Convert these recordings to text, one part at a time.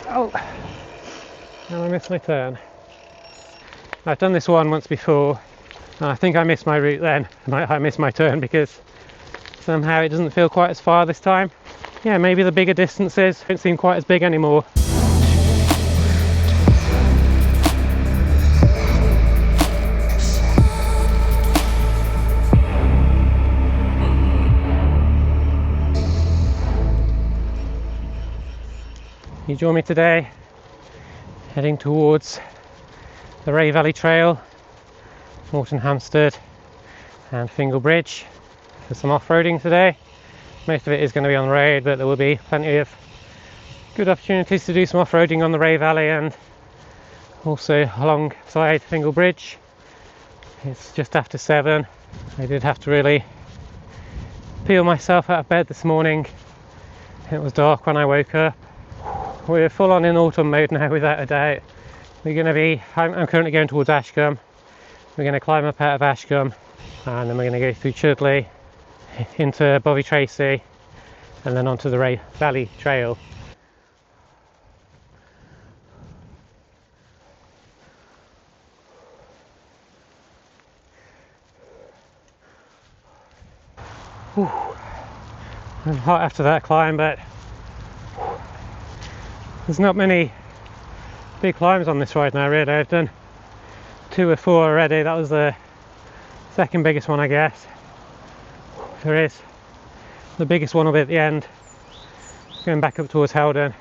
Oh, and I missed my turn. I've done this one once before, and I think I missed my route then. I missed my turn because somehow it doesn't feel quite as far this time. Yeah, maybe the bigger distances don't seem quite as big anymore. You join me today heading towards the Wray Valley Trail, Moretonhampstead and Fingle Bridge for some off-roading today. Most of it is going to be on the road, but there will be plenty of good opportunities to do some off-roading on the Wray Valley and also alongside Fingle Bridge. It's just after 7. I did have to really peel myself out of bed this morning. It was dark when I woke up. We're full on in autumn mode now, without a doubt. I'm currently going towards Ashcombe. We're going to climb up out of Ashcombe and then we're going to go through Chudleigh into Bovey Tracey and then onto the Wray Valley Trail. Whew. I'm hot after that climb, but there's not many big climbs on this ride now really. I've done 2 or 4 already. That was the second biggest one, I guess. There is the biggest one will be at the end, going back up towards Haldon,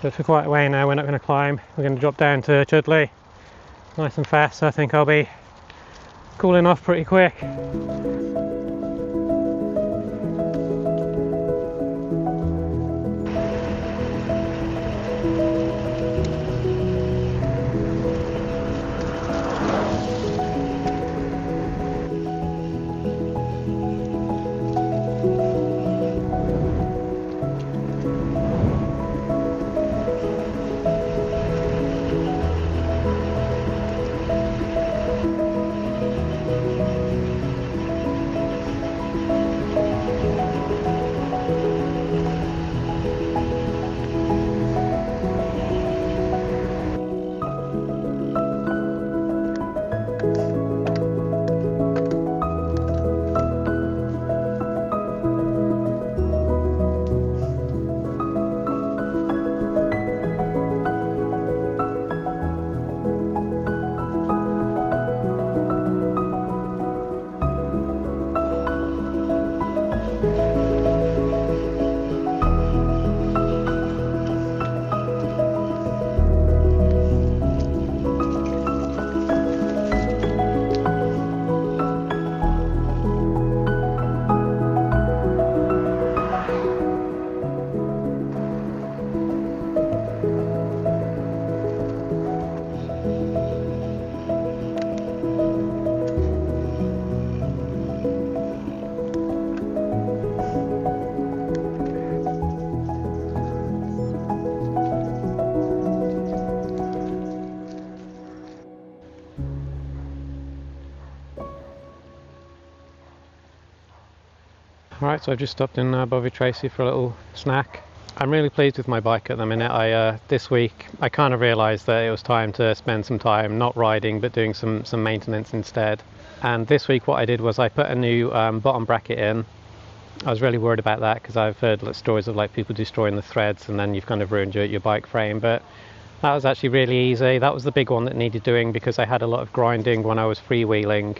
but for quite a way now we're not going to climb. We're going to drop down to Chudleigh nice and fast, so I think I'll be cooling off pretty quick. Right, so I've just stopped in Bovey Tracey for a little snack. I'm really pleased with my bike at the minute. This week I kind of realised that it was time to spend some time not riding but doing some maintenance instead. And this week what I did was I put a new bottom bracket in. I was really worried about that because I've heard stories of like people destroying the threads and then you've kind of ruined your bike frame, but that was actually really easy. That was the big one that needed doing because I had a lot of grinding when I was freewheeling.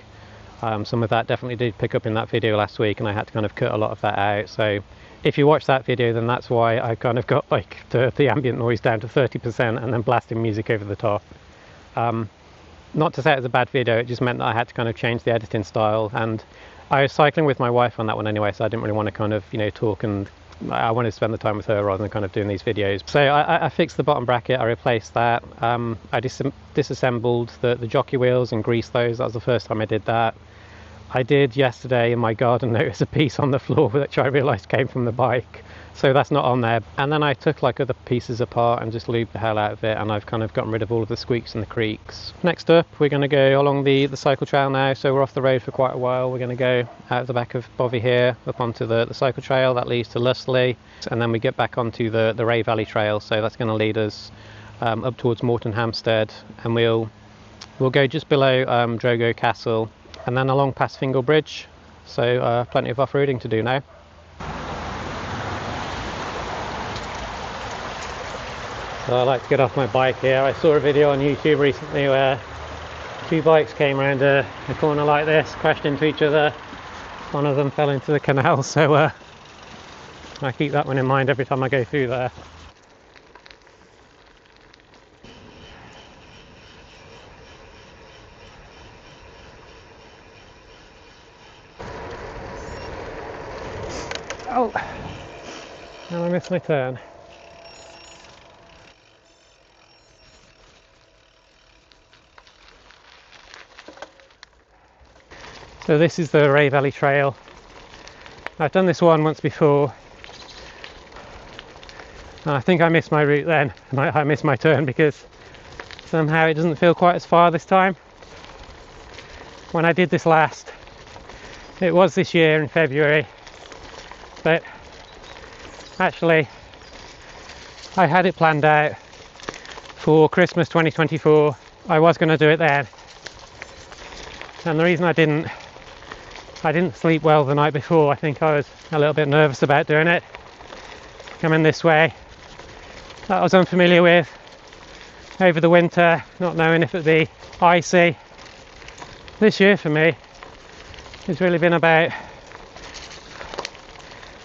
Some of that definitely did pick up in that video last week and I had to kind of cut a lot of that out. So if you watch that video, then that's why I kind of got like the ambient noise down to 30% and then blasting music over the top. Not to say it was a bad video, it just meant that I had to kind of change the editing style, and I was cycling with my wife on that one anyway, so I didn't really want to kind of, talk, and I wanted to spend the time with her rather than kind of doing these videos. So I fixed the bottom bracket, I replaced that, I disassembled the jockey wheels and greased those. That was the first time I did that. I did yesterday in my garden notice a piece on the floor which I realised came from the bike. so that's not on there. And then I took like other pieces apart and just lubed the hell out of it, and I've kind of gotten rid of all of the squeaks and the creaks. Next up, we're going to go along the cycle trail now. So we're off the road for quite a while. We're going to go out the back of Bovey here up onto the cycle trail that leads to Chudleigh, and then we get back onto the Wray Valley trail. So that's going to lead us up towards Moretonhampstead, and we'll go just below Drogo Castle and then along past Fingle Bridge. So plenty of off-roading to do now. So I like to get off my bike here. I saw a video on YouTube recently where two bikes came around a corner like this, crashed into each other. One of them fell into the canal, so I keep that one in mind every time I go through there. Oh, and I missed my turn. So this is the Wray Valley Trail. I've done this one once before. And I think I missed my route then. I missed my turn because somehow it doesn't feel quite as far this time. When I did this last, it was this year in February, but actually I had it planned out for Christmas 2024. I was going to do it then, and the reason I didn't sleep well the night before. I think I was a little bit nervous about doing it, coming this way that I was unfamiliar with over the winter, not knowing if it'd be icy. This year for me it's really been about,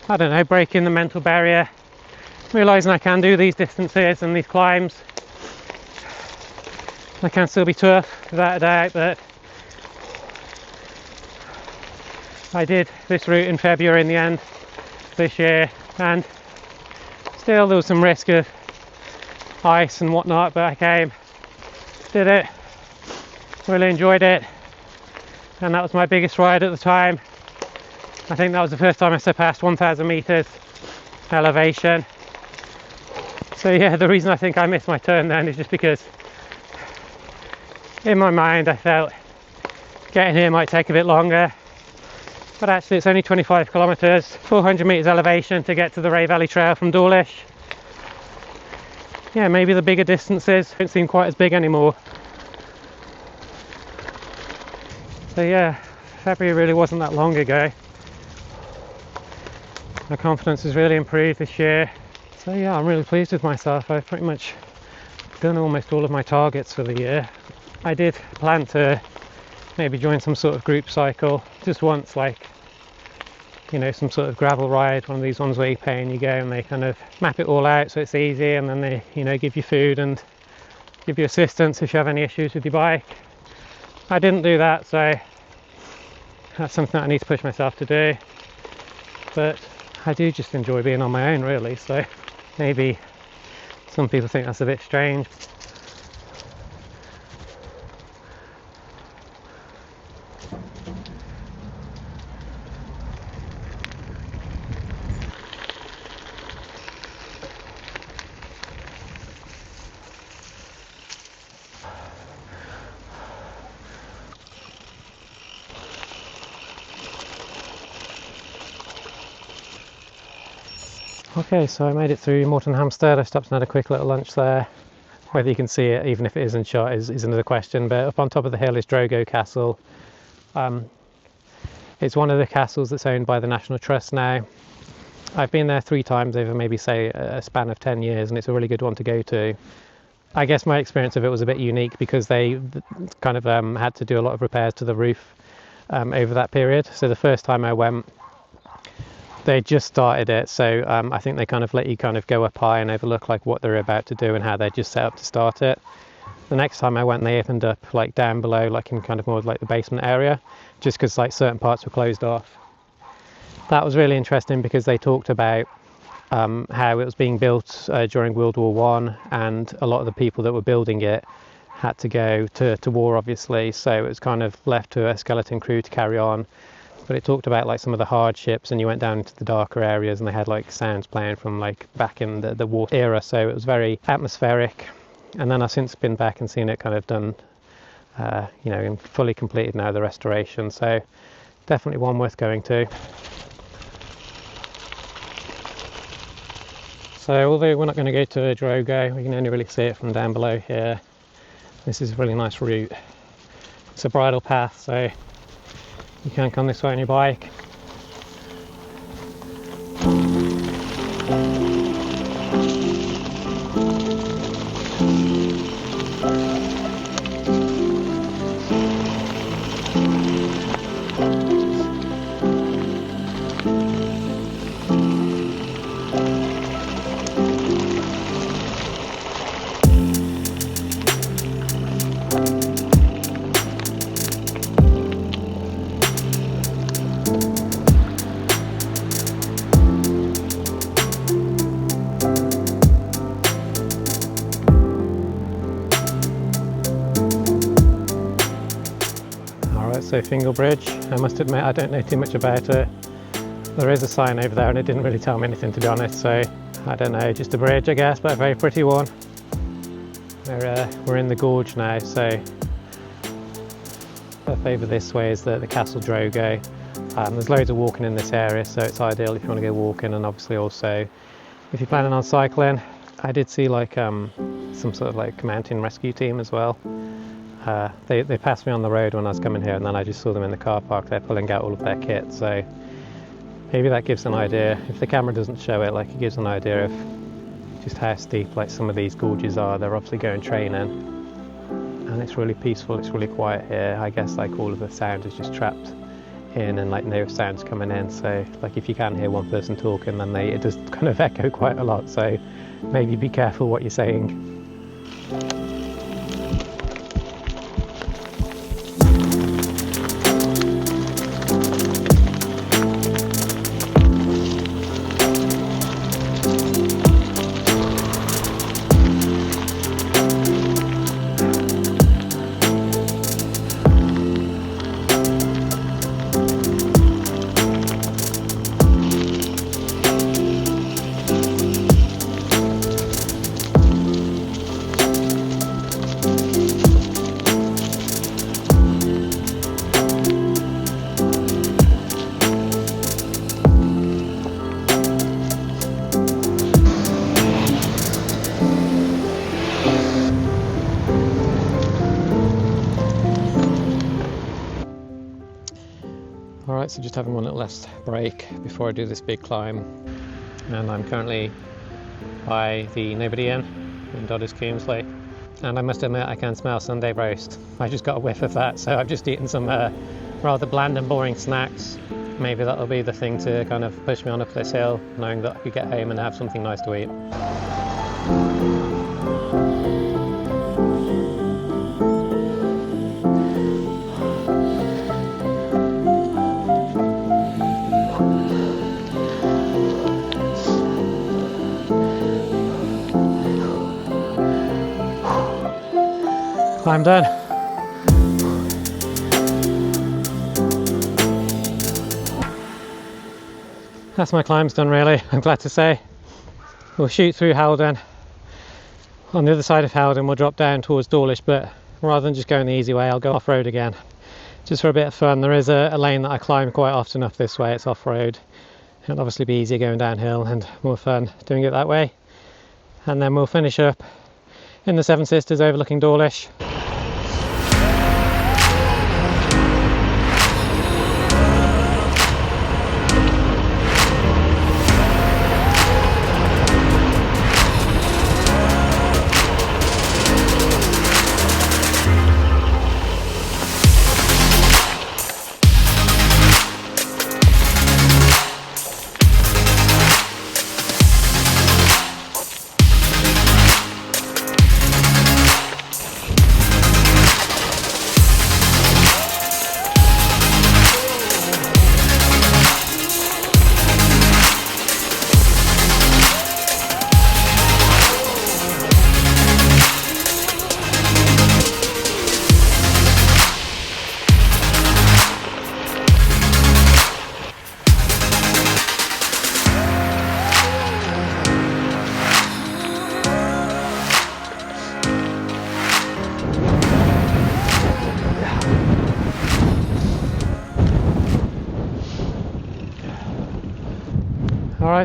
I don't know, breaking the mental barrier, realising I can do these distances and these climbs. I can still be tough, without a doubt, but I did this route in February in the end this year, and still there was some risk of ice and whatnot, but I came, did it, really enjoyed it, and that was my biggest ride at the time. I think that was the first time I surpassed 1,000 meters elevation. So yeah, the reason I think I missed my turn then is just because in my mind I felt getting here might take a bit longer, but actually it's only 25 kilometers, 400 meters elevation to get to the Wray Valley Trail from Dawlish. Yeah, maybe the bigger distances don't seem quite as big anymore. So yeah, February really wasn't that long ago. My confidence has really improved this year. So yeah, I'm really pleased with myself. I've pretty much done almost all of my targets for the year. I did plan to maybe join some sort of group cycle just once, like, you know, some sort of gravel ride, one of these ones where you pay and you go and they kind of map it all out so it's easy, and then they, you know, give you food and give you assistance if you have any issues with your bike. I didn't do that, so that's something that I need to push myself to do. But I do just enjoy being on my own, really, so maybe some people think that's a bit strange. Okay, so I made it through Moretonhampstead. I stopped and had a quick little lunch there. Whether you can see it, even if it isn't shot, is another question. But up on top of the hill is Drogo Castle. It's one of the castles that's owned by the National Trust now. I've been there 3 times over maybe, say, a span of 10 years, and it's a really good one to go to. I guess my experience of it was a bit unique because they kind of had to do a lot of repairs to the roof over that period. So the first time I went, they just started it, so I think they kind of let you kind of go up high and overlook like what they're about to do and how they're just set up to start it. The next time I went, they opened up like down below, like in kind of more like the basement area, just because like certain parts were closed off. That was really interesting because they talked about how it was being built during World War I, and a lot of the people that were building it had to go to war, obviously, so it was kind of left to a skeleton crew to carry on. but it talked about like some of the hardships, and you went down into the darker areas and they had like sounds playing from like back in the war era, so it was very atmospheric. And then I've since been back and seen it kind of done, you know, and fully completed now, the restoration, so definitely one worth going to. So although we're not going to go to a drogo, we can only really see it from down below here. This is a really nice route. It's a bridle path, so you can come this way on your bike. So Fingle Bridge, I must admit I don't know too much about it. There is a sign over there and it didn't really tell me anything, to be honest, so I don't know, just a bridge I guess, but a very pretty one. We're in the gorge now, so up over this way is the Castle Drogo. There's loads of walking in this area, so it's ideal if you want to go walking, and obviously also if you're planning on cycling. I did see like some sort of like mountain rescue team as well. They passed me on the road when I was coming here, and then I just saw them in the car park. They're pulling out all of their kit, so maybe that gives an idea. If the camera doesn't show it, like, it gives an idea of just how steep like some of these gorges are. They're obviously going training, and it's really peaceful, it's really quiet here. I guess like all of the sound is just trapped in, and like no sounds coming in, so like if you can hear one person talking, then it does kind of echo quite a lot, so maybe be careful what you're saying. Alright, so just having one little last break before I do this big climb, and I'm currently by the Nobody Inn in Chudleigh, and I must admit I can smell Sunday roast. I just got a whiff of that, so I've just eaten some rather bland and boring snacks. Maybe that'll be the thing to kind of push me on up this hill, knowing that I could get home and have something nice to eat. I'm done. That's my climb's done, really, I'm glad to say. We'll shoot through Haldon. On the other side of Haldon we'll drop down towards Dawlish, but rather than just going the easy way, I'll go off-road again. Just for a bit of fun. There is a lane that I climb quite often up this way, it's off-road. It'll obviously be easier going downhill and more fun doing it that way. And then we'll finish up in the Seven Sisters overlooking Dawlish.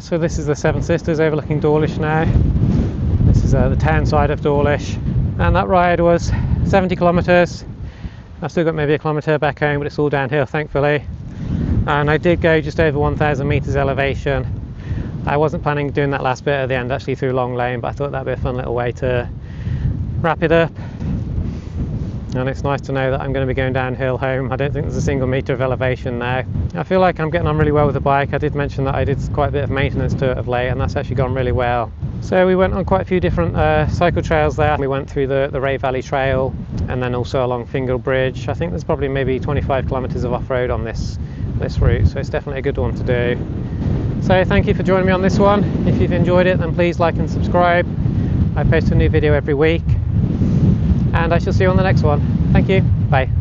Right, so this is the Seven Sisters overlooking Dawlish now. This is the town side of Dawlish, and that ride was 70 kilometres. I've still got maybe a kilometre back home, but it's all downhill thankfully. And I did go just over 1,000 metres elevation. I wasn't planning on doing that last bit at the end actually through Long Lane, but I thought that'd be a fun little way to wrap it up. And it's nice to know that I'm going to be going downhill home. I don't think there's a single metre of elevation now. I feel like I'm getting on really well with the bike. I did mention that I did quite a bit of maintenance to it of late, and that's actually gone really well. So we went on quite a few different cycle trails there. We went through the Wray Valley Trail and then also along Fingle Bridge. I think there's probably maybe 25 kilometres of off-road on this route, so it's definitely a good one to do. So thank you for joining me on this one. If you've enjoyed it, then please like and subscribe. I post a new video every week, and I shall see you on the next one. Thank you. Bye.